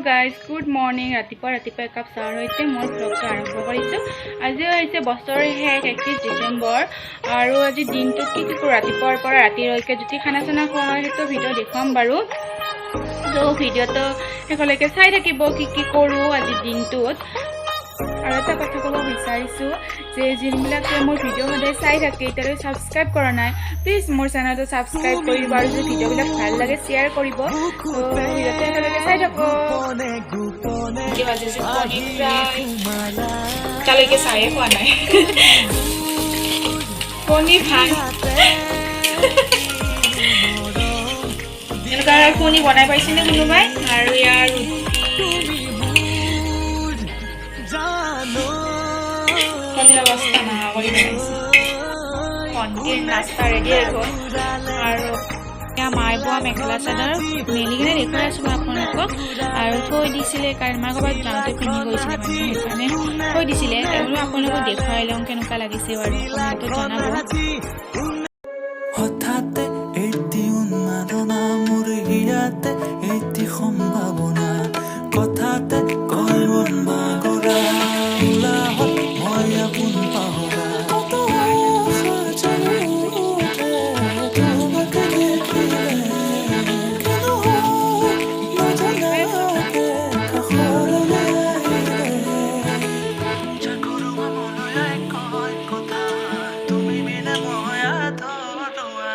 Guys good morning ৰাতিপুৱা একাপ চাহৰ সৈতে মই ব্লগটো আৰম্ভ কৰিছোঁ। আজি হৈছে বছৰৰ শেষ 31 ডিচেম্বৰ আৰু আজি দিনটোত কি কৰোঁ ৰাতিপুৱাৰ পৰা ৰাতিলৈকে যদি খানা চানা খোৱা হয় সেইটো ভিডিঅ' দেখুৱাম বাৰু। তো ভিডিঅ'টো শেষলৈকে চাই থাকিব কি কৰোঁ আজিৰ দিনটোত। আৰু এটা কথা ক'ব বিচাৰিছোঁ যে যিবিলাকে মোৰ ভিডিঅ' সদায় চাই থাকে এতিয়ালৈকে ছাবস্ক্ৰাইব কৰা নাই, প্লিজ মোৰ চেনেলটো ছাবস্ক্ৰাইব কৰি দিব আৰু যদি ভিডিঅ'বিলাক ভাল লাগে শ্বেয়াৰ কৰিব। তো ভিডিঅ'টো একেলগে চাই থাকক। এতিয়ালৈকে চায়ে খোৱা নাই কণী ভাত এনেকুৱা কণী বনাই পাইছেনে কোনোবাই? আৰু ইয়াৰ কণীৰ অৱস্থা নোহোৱা কৰি বনাইছে। ভণ্টিৰ নাস্তা ৰেডি হৈ গ'ল আৰু এতিয়া মায়ে বোৱা মেখেলা চাদৰ মেলি কিনে দেখুৱাই আছোঁ আপোনালোকক। আৰু থৈ দিছিলে কাৰণ মাৰ ক'ৰবাত যাওঁতে পিন্ধি গৈছিলে মানে সেইকাৰণে থৈ দিছিলে। বোলো আপোনালোকক দেখুৱাই লওঁ কেনেকুৱা লাগিছে বাৰু কমেণ্টত জনাব। হঠাতে এটি উন্মাদনা মোৰ হিয়াতে এটি সম্ভাৱনা কথাতে কয় মন মাগৰা উলাহত মই আপোন পাহৰা কত আশা জাগি উঠে তোমাকে দেখিলে কেনো নজনাকে কাষলৈ আহিলে জাগৰো মনলৈ কয় কথা তুমি বিনে মই আধৰুৱা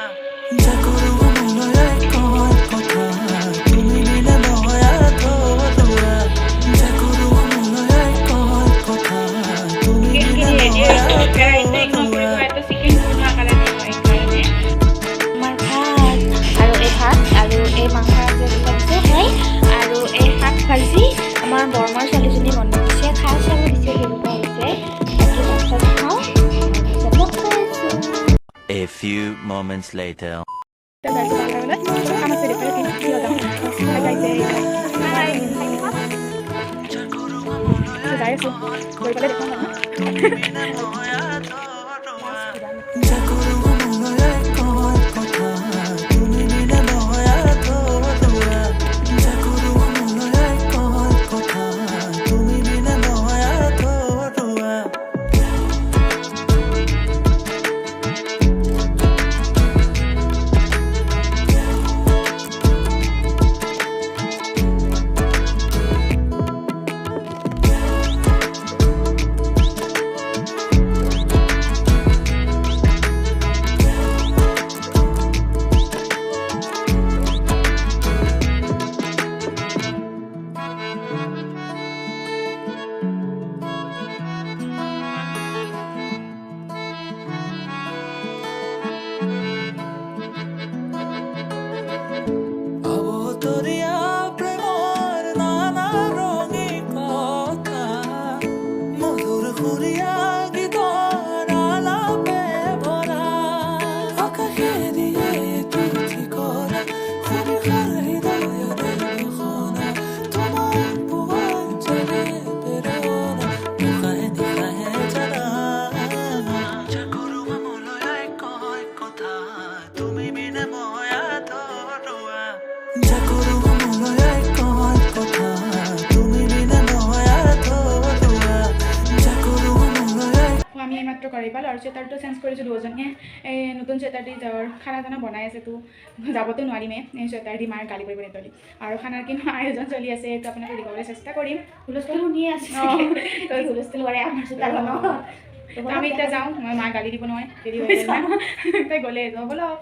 জাগৰো মনলৈ কয় কথা তুমি বিনে মই আধৰুৱা জাগৰো মনলৈ কয় কথা তুমি বিনে মই আধৰুৱা আমাৰ ভাত আৰু এই ভাত আৰু এই মাংস আঞ্জাবিলাক যে হয় আৰু এই শাক ভাজি আমাৰ বৰমাৰ ছোৱালীজনী বনাই দিছে, খাই চাব দিছে কেনেকুৱা হৈছে। বাকী ভাত খাওঁ A few moments later. জাগৰো মনলৈ কয় কথা তুমি বিনে মই আধৰুৱা জাগৰো মনলৈ কয় কথা তুমি বিনে মই আধৰুৱা অবতৰীয়া প্ৰেমৰ নানা ৰঙী কথা মধুৰ সুৰীয়া গীতৰ আলাপে ভৰা আকাশে দিয়ে তোৰ ঠিকনা সুবিষাৰ হৃদয়ৰে ঘোষণা তোমাৰ পোৱাৰ যেনে প্ৰেৰণা নিশাহে নিশাহে জানা জাগৰো মনলৈ কয় কথা তুমি বিনে মই আধৰুৱা জাগৰো মনলৈ কয় কথা তুমি বিনে মই আধৰুৱা জাগৰো মনলৈ আমি এইমাত্ৰ কৰি পালোঁ আৰু চুৱেটাৰটো চেঞ্জ কৰিছোঁ দুজনীয়ে। এই নতুন চুৱেটাৰ দি যাবৰ খানা চানা বনাই আছে, তো যাবতো নোৱাৰিমে এই চুৱেটাৰ দি মায়ে গালি কৰিব নেতলি। আৰু খানাৰ কিন্তু আয়োজন চলি আছে, এইটো আপোনালোকে দেখুৱাবলৈ চেষ্টা কৰিম। হুলস্থুল শুনি আছোঁ তই হুলস্থুল কৰে আমাৰ চোতালখনত। আমি এতিয়া যাওঁ, মই মায়ে গালি দিব নহয় দেৰি হৈ গ'ল না। তাই গ'লে যাওঁ ব'লক।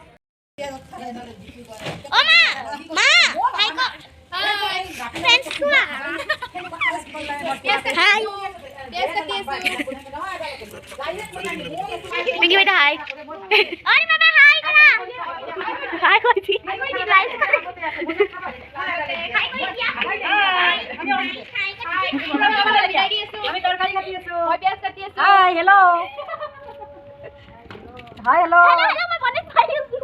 পিঙ্কি বেটা হাই আরে বাবা হাই করা হাই কইছি লাইভ করে হাই কই দিয়া আমি তরকারি কাটি আছো মই পেঁয়াজ কাটি আছো hi hello hi hello hello মই বনে খাই আছো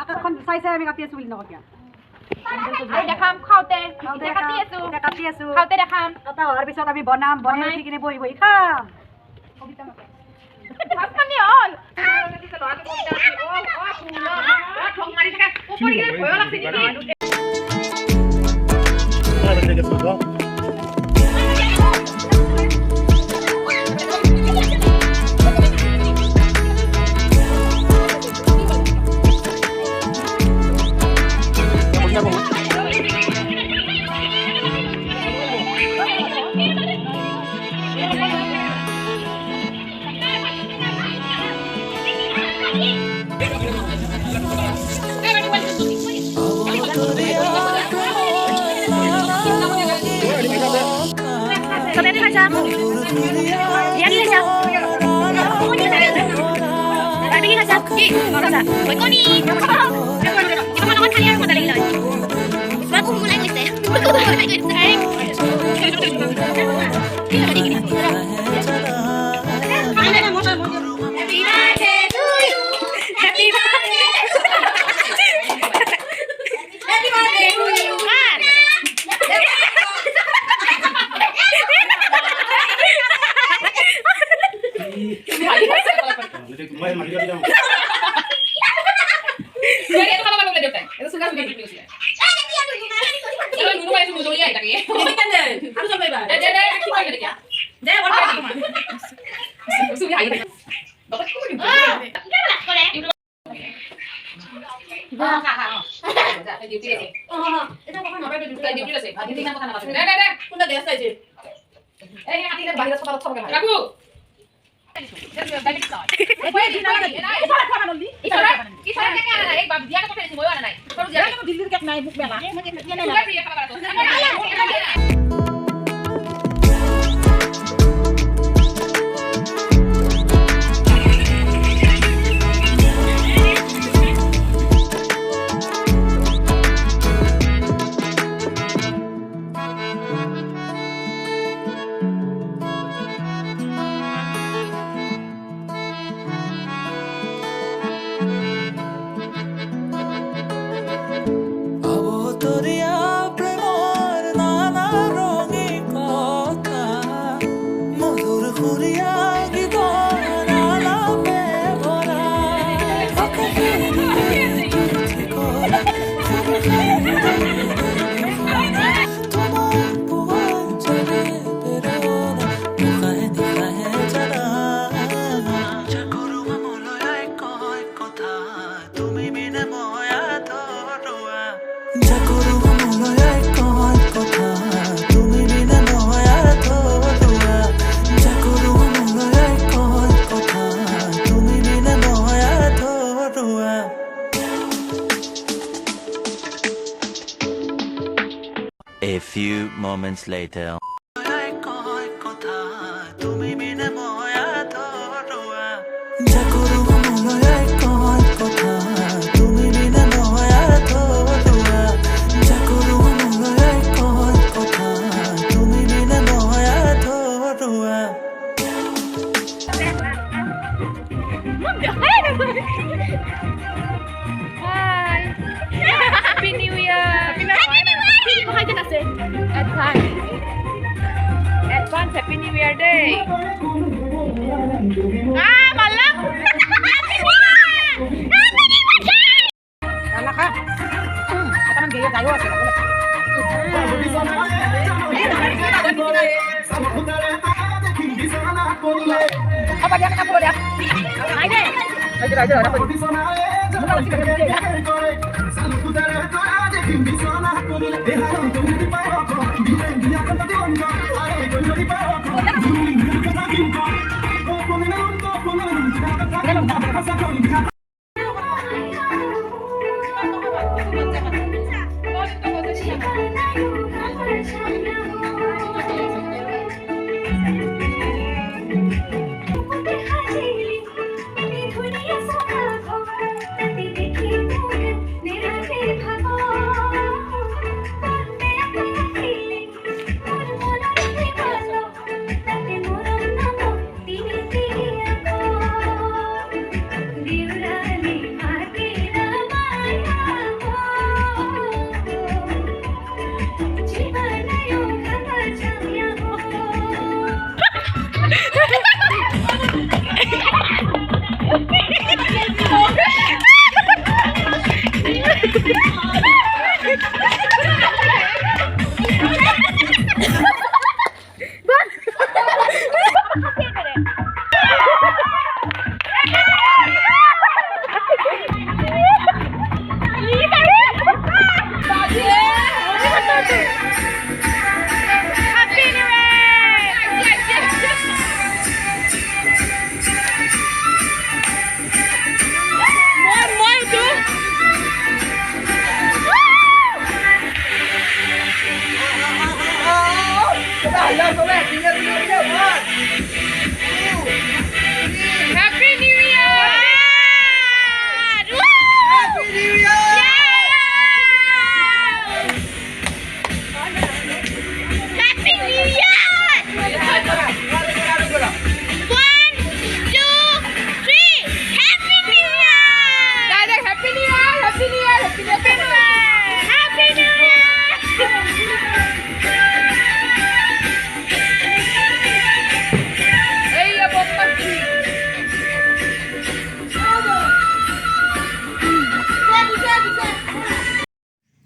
আকাখন চাইছে আমি কাটি আছো বুলি নকতিয়া আই দেখাম খাওতে কাটি আছো খাওতে দেখাম কটা হোৱাৰ পিছত আমি বনাম বনাই উঠি কিনে বহি বহি খাম কবিতা মাতে ভাত খানি হল ঠক মাৰি থাকা ওপৰি গলে ভয় লাগছে অবতৰীয়া প্ৰেমৰ নানা ৰঙী কথা মধুৰ সুৰীয়া গীতৰ আলাপে ভৰা তোমাৰ পোহৰ যেনে প্ৰেৰণা নিশাহে নিশাহে জানা জাগৰুৱা মনলৈ কয় কথা তুমি বিনে মই আধৰুৱা জাগৰুৱা মনলৈ কয় কথা তুমি বিনে মই আধৰুৱা জাগৰুৱা মনলৈ কয় কথা তুমি বিনে মই আধৰুৱা A few moments later. কয় কথা তুমি বিনে মই আধৰুৱা জাগৰুৱা মনলৈ কয় কথা তুমি বিনে মই আধৰুৱা জাগৰুৱা মনলৈ কয় কথা তুমি বিনে মই আধৰুৱা Happy New Year. Advance Happy New Year Day. Malam. Apa dia kata dia? Ayo. Ayo.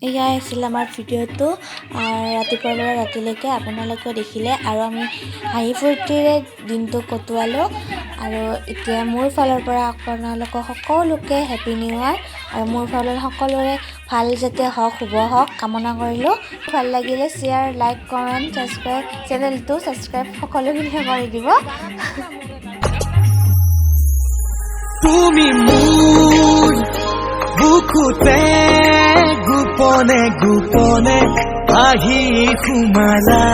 এয়াই আছিল আমাৰ ভিডিঅ'টো ৰাতিপুৱাৰ পৰা ৰাতিলৈকে আপোনালোকে দেখিলে আৰু আমি হাঁহি ফূৰ্তিৰে দিনটো কটোৱালোঁ আৰু এতিয়া মোৰ ফালৰ পৰা আপোনালোকক সকলোকে হেপী নিউ ইয়াৰ আৰু মোৰ ফালৰ সকলোৰে ভাল যাতে হওক শুভ হওক কামনা কৰিলোঁ ভাল লাগিলে শ্বেয়াৰ লাইক কমেণ্ট ছাবস্ক্ৰাইব চেনেলটো ছাবস্ক্ৰাইব সকলোখিনিয়ে কৰি দিব তুমি মোৰ বুকুতে গোপনে গোপনে আহি সোমালা